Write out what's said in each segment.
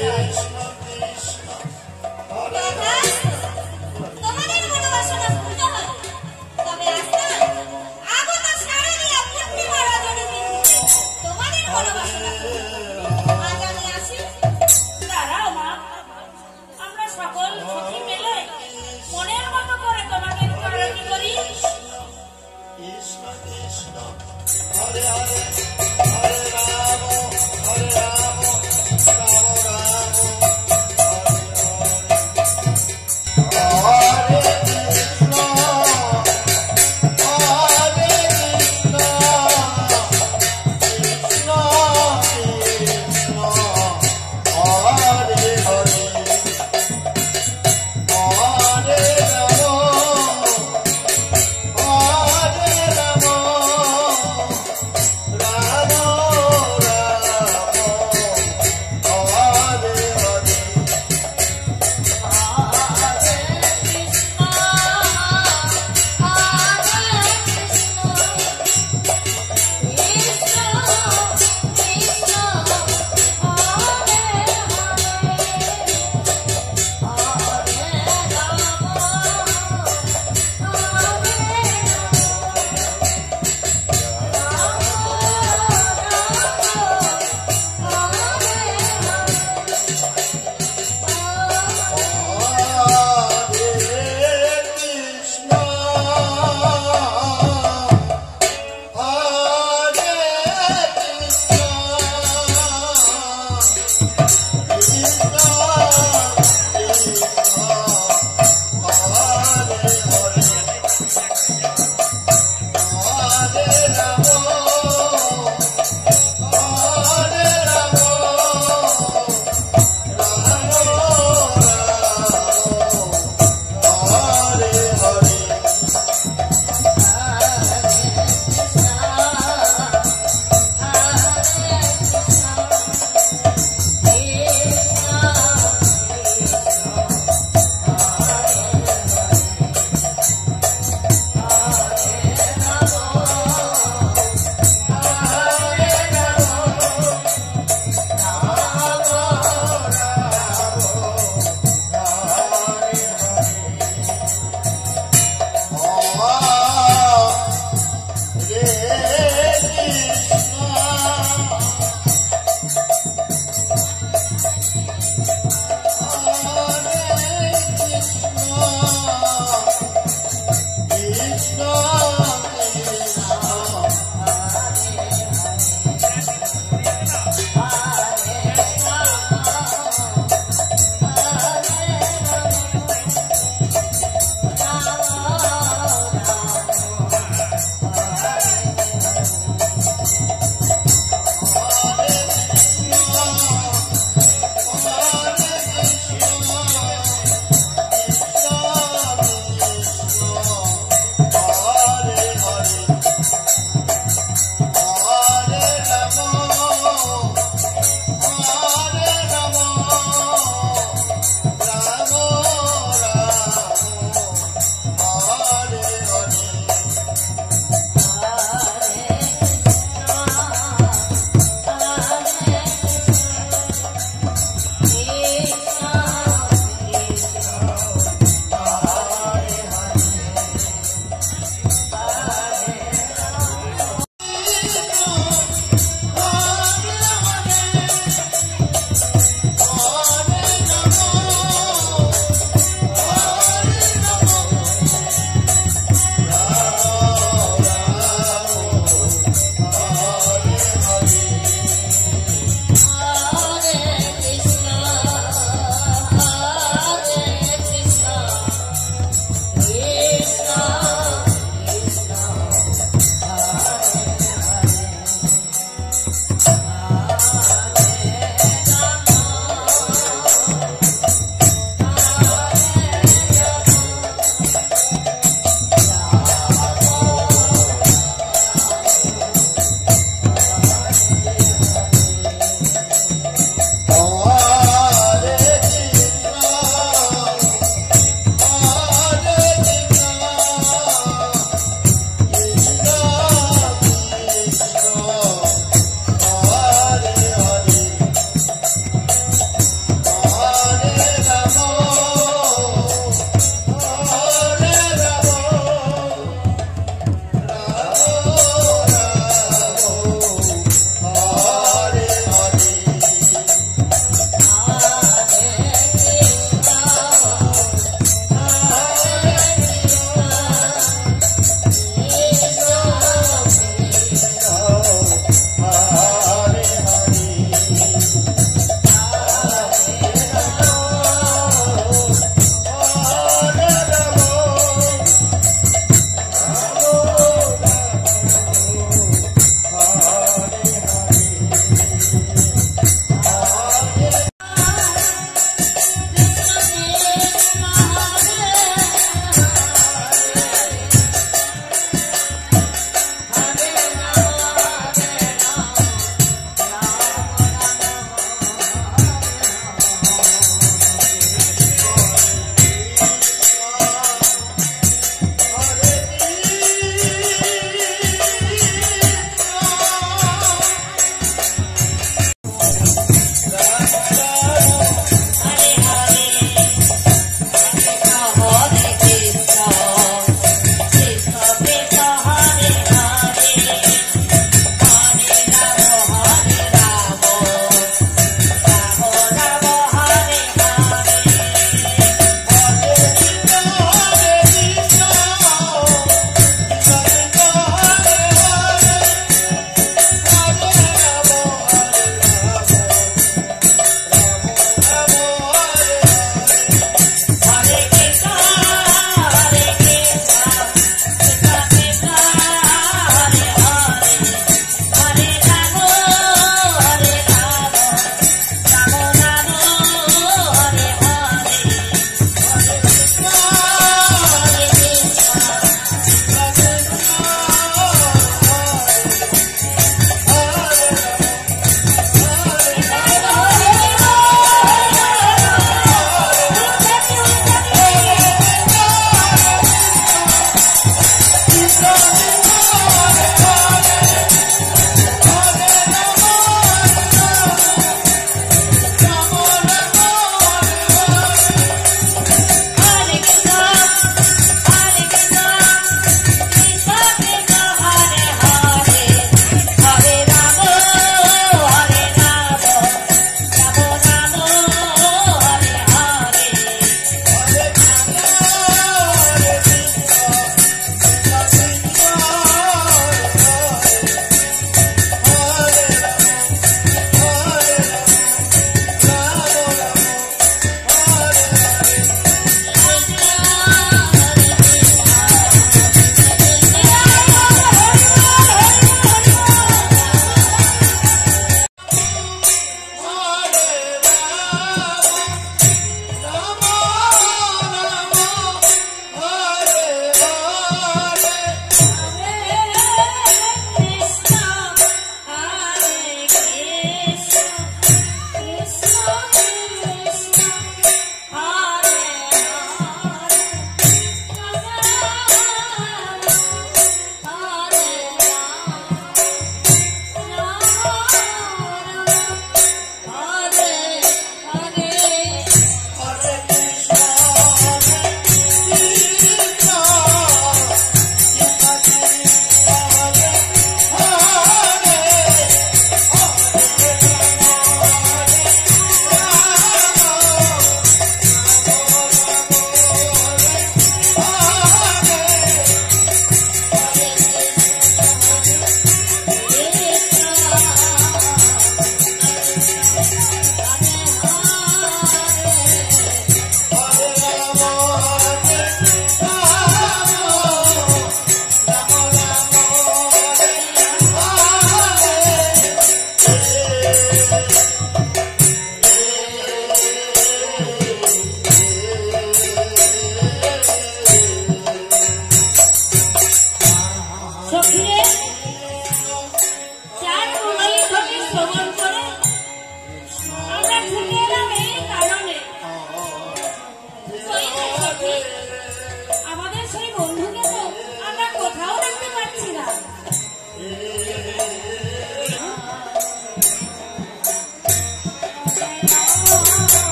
Hare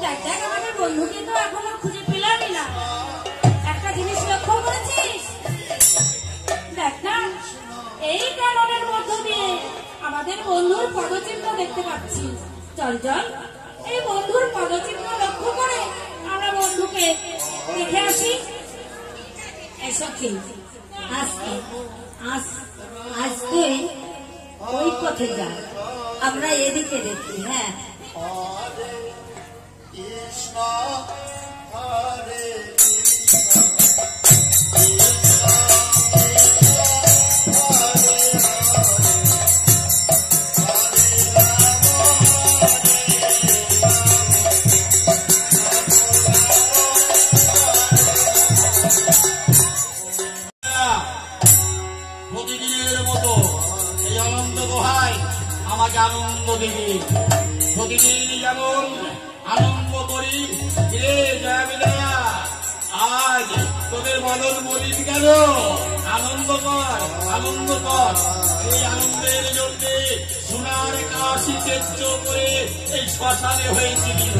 দেখ দেখ আমাদের বন্ধুকে তো এখনো খুঁজে পেলামই না। একটা জিনিস লক্ষ্য করেছিস? দেখ না, এই কাননের মধ্য দিয়ে আমাদের বন্ধুর পদচিহ্ন দেখতে পাচ্ছি। চল চল, এই বন্ধুর পদচিহ্ন লক্ষ্য করে আমরা বন্ধুকে দেখে আসি। এসব কি আজকে আজকে ওই পথে যা, আমরা এদিকে দেখি। হ্যাঁ, কৃষ্ণ হরে প্রতিদিনের মতো এই আনন্দ দোহাই আমাকে আনন্দ দেবে। প্রতিদিন যেমন আনন্দ করি, রে জয়া বিজয়া, আজ তোদের মদন বলিস কেন? আনন্দ কর, আনন্দ কর। এই আনন্দের জন্য সোনার কাশি তেজ করে এই শ্মশানে হয়েছিল।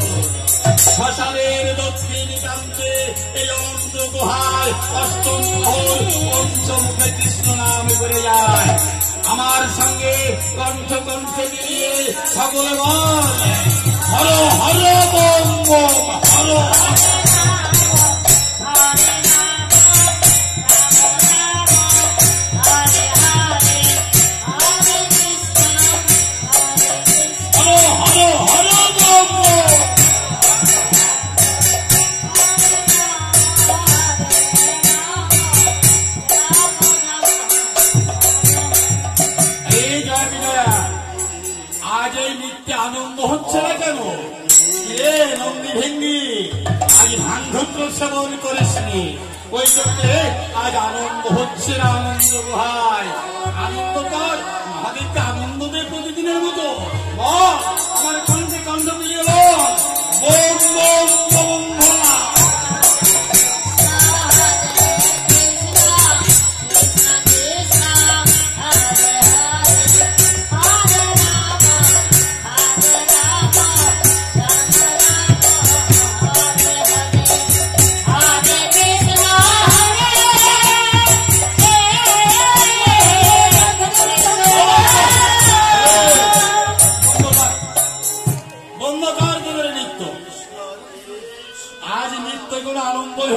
শ্মশানের দক্ষিণ প্রান্তে এই অনন্ত গুহায় অষ্টম প্রহর পঞ্চমুখে কৃষ্ণ নাম করে যায়। আমার সঙ্গে কণ্ঠ কণ্ঠ মিলিয়ে সকলে বল, হর হর বম বম, হর হর। আনন্দ হচ্ছে না কেন? এ নন্দী ভেঙ্গি, আজ ভাঙ্গত্র সেবন করেছিনি, ওই জন্য আজ আনন্দ হচ্ছে না। আনন্দ ভাই, আনন্দ কর, আমাদেরকে আনন্দ দে প্রতিদিনের মতো। আমার কণ্ঠে কণ্ঠ মিলিয়ে বল, বোম বোম বোম ভোলা।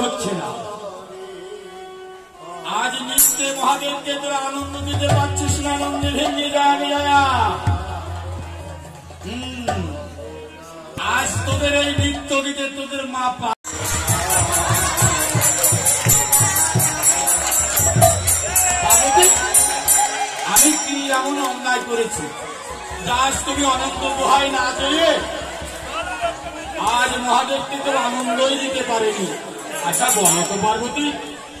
হচ্ছে না, আজ নিত্যে মহাদেবকে তোরা আনন্দ দিতে পারছিস না। আনন্দে ভেঙে যায়। আজ তোদের এই নৃত্য গীতে তোদের মা পা। আমি কি এমন অন্যায় করেছি আজ তুমি অনন্ত দোহাই না দিয়ে আজ মহাদেবকে তোর আনন্দই দিতে পারেনি? আচ্ছা বলো তো পার্বতী,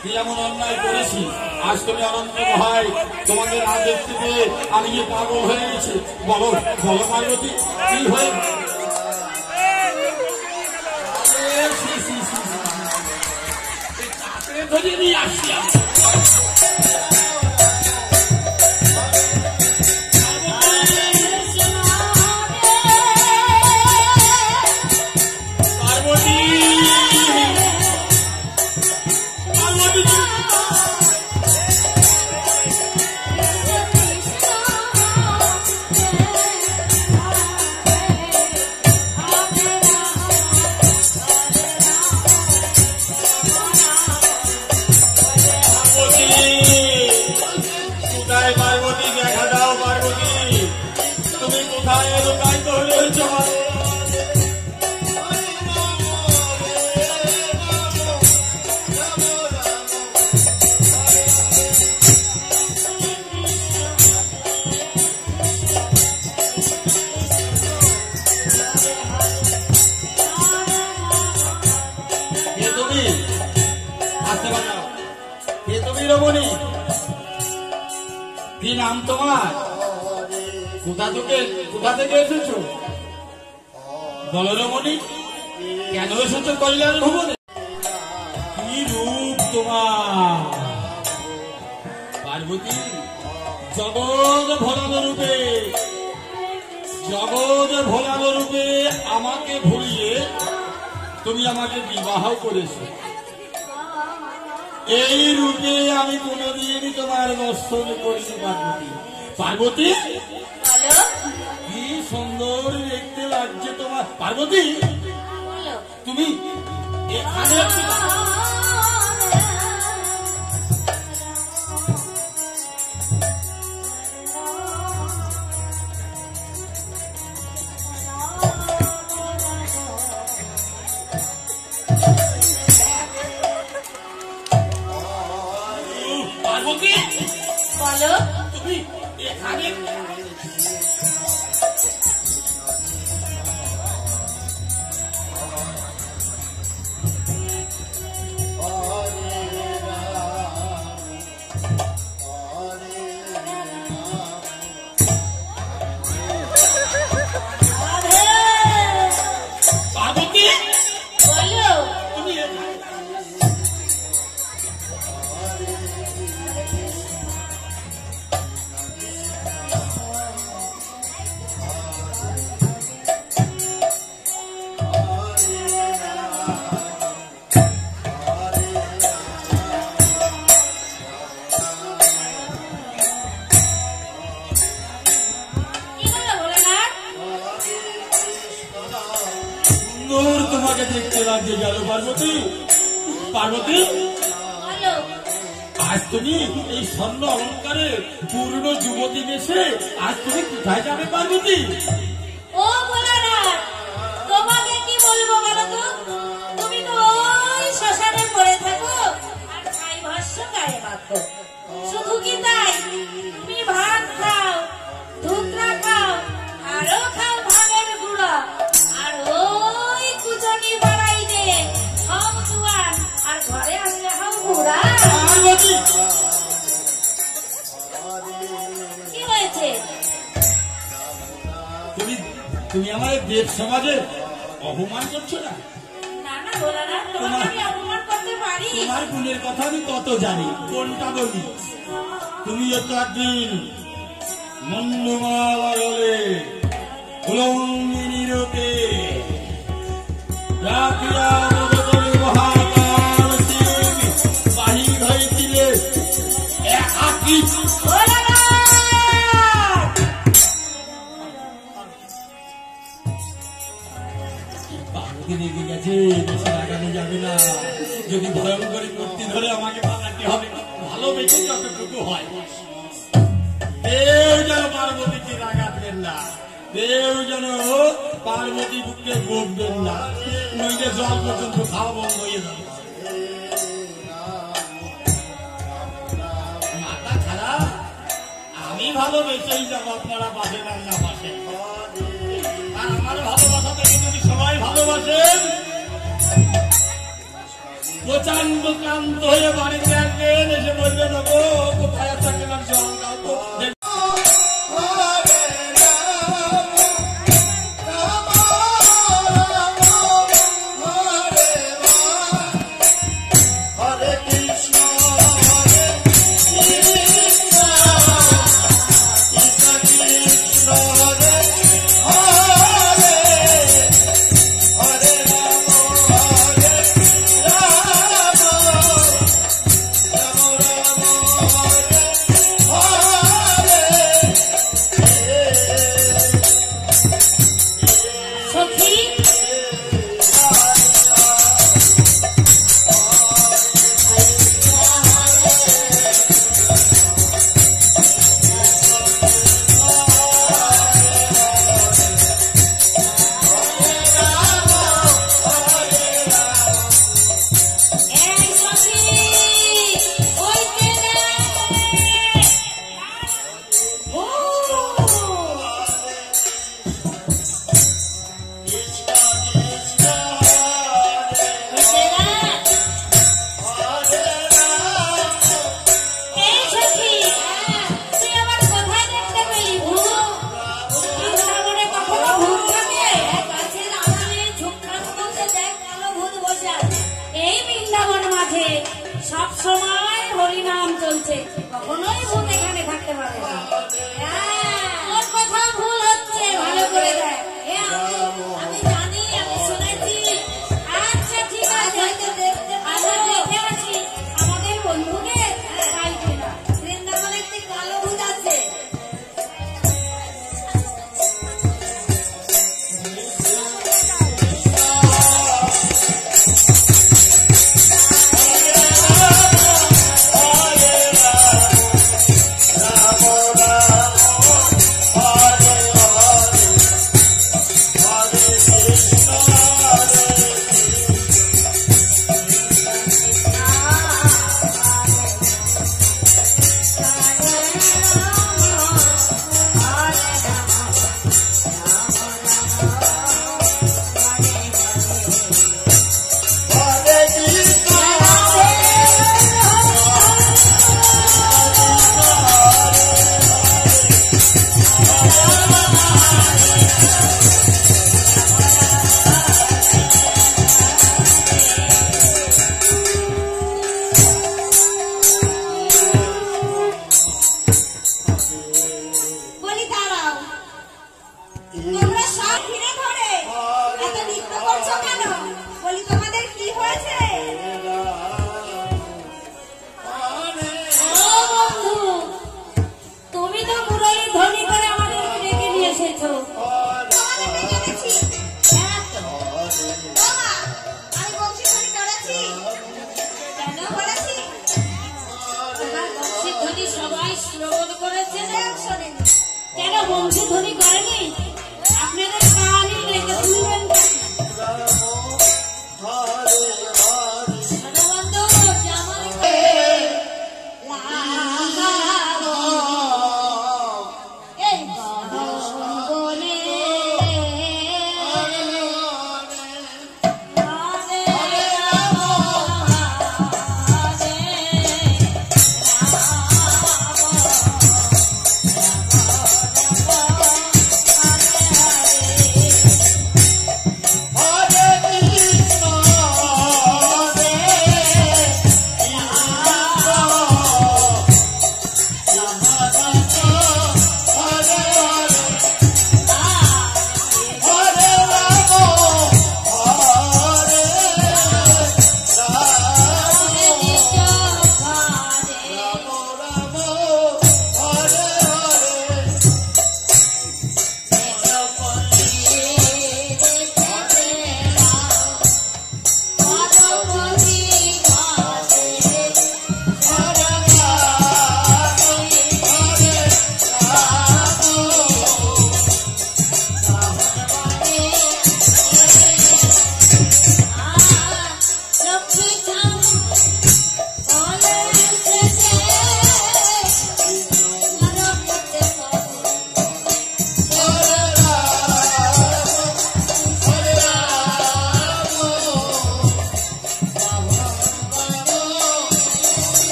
কি এমন অন্যায় করেছি আজ তুমি অনন্ত দোহাই তোমাকে না দেখতে পেয়ে আমি যে পাগল হয়ে গেছি? বলো বলো পার্বতী, কি হয়ে? ধরে নিয়ে আসছি কি নাম তোমার? কোথা থেকে এসেছো? বলো রমণী, কেন এসেছো কল্যাণ ভুবনে? কি রূপ তোমার পার্বতী! জগৎ ভোলানো রূপে আমাকে ভুলিয়ে তুমি আমাকে বিবাহ করেছো, এই রূপে আমি কোনদিন তোমার দর্শন করিনি পার্বতী। পার্বতী, বলো কি সুন্দর দেখতে লাগছে তোমার। পার্বতী, বলো তুমি এখানে পার্বতী, বলো তুমি এখানে পার্বতী, বলো তুমি এখানে কি বলো ভোলানাথ? সুন্দর তোমাকে দেখতে লাগছে গেল পার্বতী। পার্বতী, বলো আজ তুমি এই স্বর্ণ অলঙ্কারে পূর্ণ যুবতী বেশে আজ তুমি কোথায় যাবে পার্বতী? ও ভোলানাথ, তোমাকে কি বলবো বলো তো? তুমি তো ওই শ্মশানে পড়ে থাকো আর ছাই ভস্য গায়ে মাখো। শুধু কি তাই, তুমি ভাত খাও, ধুতরা খাও, আরো খাও ভাঙের গুঁড়া, আর ওই কুচনি বাড়াই যে হও জুয়ান, আর ঘরে আসলে হও বুড়া। পার্বতী, কি হয়েছে? তুমি তুমি আমার দেব সমাজে অপমান করছো না? না না ভোলানাথ, তোমাকে আমি অপমান করতে পারি? তোমার গুণের কথা আমি কত জানি, কোনটা বলি? তুমিও তো একদিন মন্ডমালা বলে উলঙ্গিনী রূপে রাখিয়া মদতলে মহাকাল সিং বাহির হয়েছিলে একাকী। ভোলানাথ! পার্বতী রেগে গেছে, বেশি লাগানো যাবে না। যদি ভয়ঙ্করী মূর্তি ধরে আমাকে পালাতে হবে, ভালোবেসে যতটুকু হয়। কেউ যেন পার্বতীকে রাগাবেন না, কেউ যেন পার্বতী বুকে বকবেন না, নইলে জল পর্যন্ত খাওয়া বন্ধ হয়ে যাবে। মাথা খারাপ, আমি ভালোবেসেই যাবো, আপনারা বাসেন আর না বাসেন। আর আমার ভালোবাসা থেকে যদি সবাই ভালোবাসেন, প্রচন্ড ক্লান্ত হয়ে বাড়িতে আসবেন, এসে বলবেন গো কোথায় থাকেন আর জল দাও তো। সখী, এই সখী, ওই যে রে। ও এই সখী, তুই আমার কোথায় দেখতে পেলি? বৃন্দাবনে কখনো ভূত থাকে? গাছের আড়ালে ঝোপটার মধ্যে দেখ কালো ভূত বসে আছে। এই বৃন্দাবন মাঝে সব সময় হরিনাম চলছে, কখনোই ভূত এখানে থাকতে পারে না। তোর কথা ভুল হচ্ছে, ভালো করে দেখ। আমি জানি, আমি শুনেছি। আচ্ছা বলি দাঁড়াও, তোমরা সব ঘিরে ধরে এত নৃত্য করছো কেন? বলি তোমাদের কি হয়েছে? ও বন্ধু, তুমি তো মুরলী ধ্বনি করে আমাদের ডেকে নিয়ে এসেছো। তোমাদের ডেকে এনেছি। হ্যাঁ তো। বাবা, আমি বংশীধ্বনি করেছি। কেন করেছি? তোমার বংশীধ্বনি সবাই শ্রবণ করেছে না? কেউ শোনেনি। কেন বংশীধ্বনি করেনি? আপনাদের কানই লেগে তুলবেন না। শোনো বন্ধু, জামাল এই বনে রাম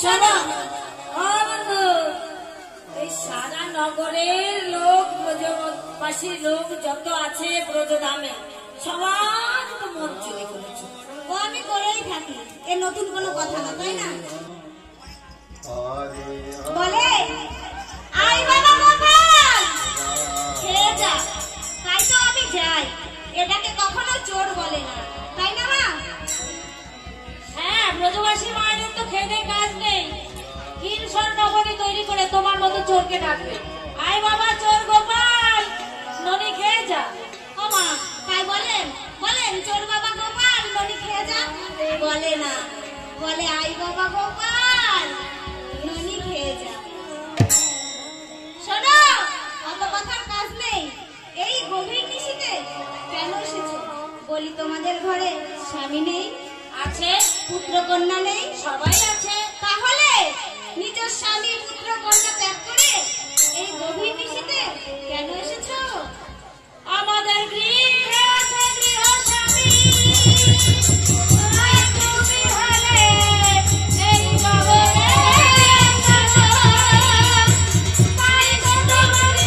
শোনো বন্ধু, এই সারা নগরের লোক, ব্রজবাসীর লোক যত আছে ব্রজধামে, সবার তো মন চুরি করেছে। ও আমি করেই থাকি, এ নতুন কোনো কথা না, তাই না? বলে আই বাবা গোপাল খেয়ে যা, তাই তো আমি যাই। এটাকে কখনো চোর বলে না, তাই না মা? হ্যাঁ, ব্রজবাসী মায়ের তো খেতে কাজ নেই, হিংসর নগরী তৈরি করে তোমার মতো চোরকে ডাকবে। আয় বাবা চোর গোপাল, ননি খেয়ে যা। ও মা, তাই বলেন? বলেন চোর বাবা গোপাল ননি খেয়ে যা? বলে না, বলে আই বাবা গোপাল ননি খেয়ে যা। শোনো, অত কথার কাজ নেই। এই গভীর নিশীথে কেন এসেছো? বলি তোমাদের ঘরে স্বামী নেই? আছে, পুত্র কন্যা নেই? সবাই আছে। তাহলে নিজের স্বামী পুত্র কন্যা ত্যাগ করে এই গভীর নিশীথে কেন এসেছো? আমাদের গৃহে আছে গৃহ স্বামী, তুমি হলে এই নগরে তাই তো তোমার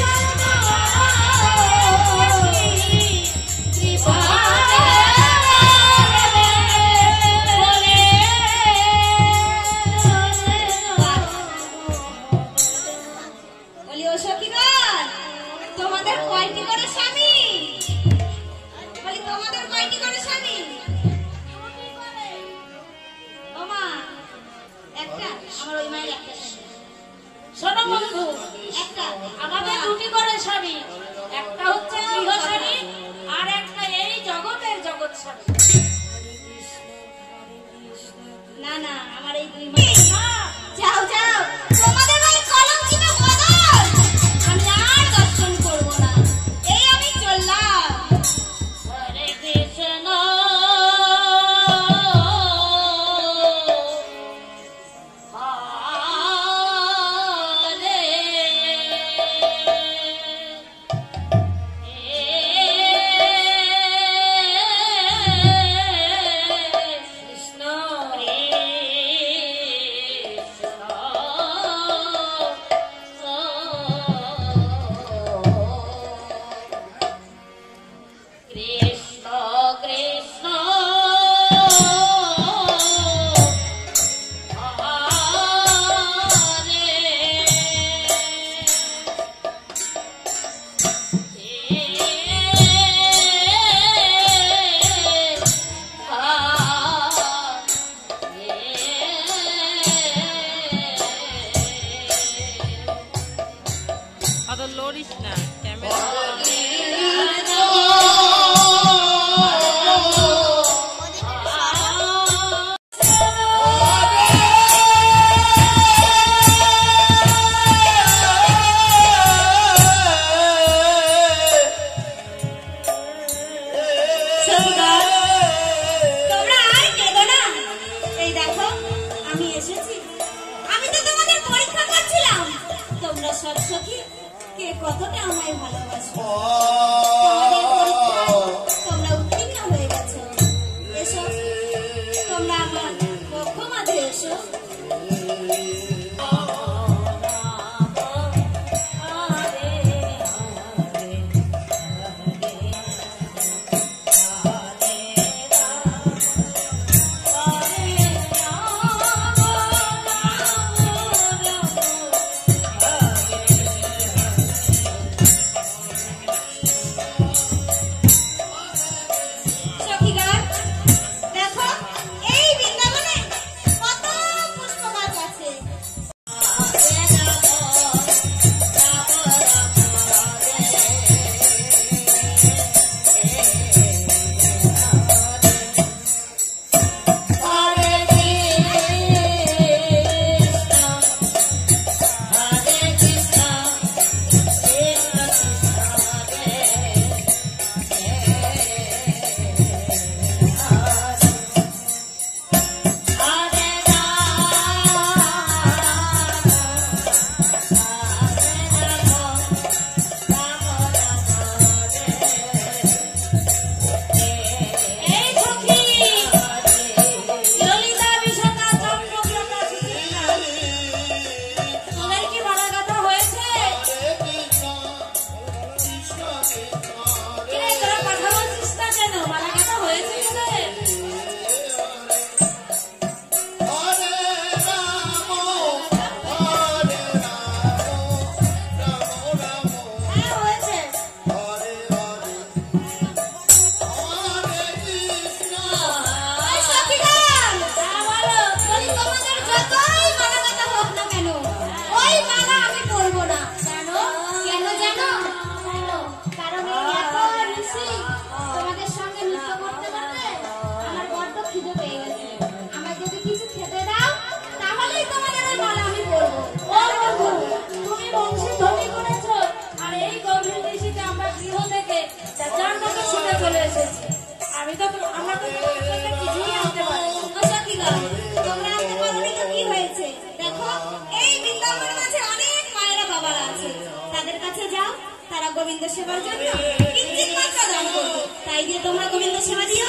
বলি ও সখীগণ, তোমাদের কয়টি করে স্বামী? বলি তোমাদের কয়টি করে স্বামী? ও মা, একটা? আমার ওই মায়ের একটা স্বামী। শোনো বন্ধু, একটা? আমাদের দুটি করে স্বামী, একটা হচ্ছে গৃহ স্বামী আর একটা এই জগতের জগৎ স্বামী। না না, আমার এই দুই মা। যাও যাও, তোমাদের ওই কলঙ্কিত বদন আমি আর দর্শন করবো না। এই আমি চললাম। হরে কৃষ্ণ হরে কৃষ্ণ কৃষ্ণ কৃষ্ণ অত লড়িস না, ক্যামেরা সখীগণ, তোমরা আর কেঁদো না। এই দেখো আমি এসেছি। আমি তো তোমাদের পরীক্ষা করছিলাম, তোমরা সব সখী কে কতটা আমায় ভালোবাসো। তোমাদের পরীক্ষায় তোমরা উত্তীর্ণ হয়ে গেছো। এসো, তোমরা আমার পক্ষ মাঝে এসো। সখীগণ, দেখো এই বৃন্দাবনে কত এই বৃন্দাবনের মাঝে অনেক মায়েরা বাবারা আছে, তাদের কাছে যাও, তারা গোবিন্দ সেবার জন্য কিঞ্চিৎ মাত্রা দান করবে, তাই দিয়ে তোমরা গোবিন্দ সেবা দিও।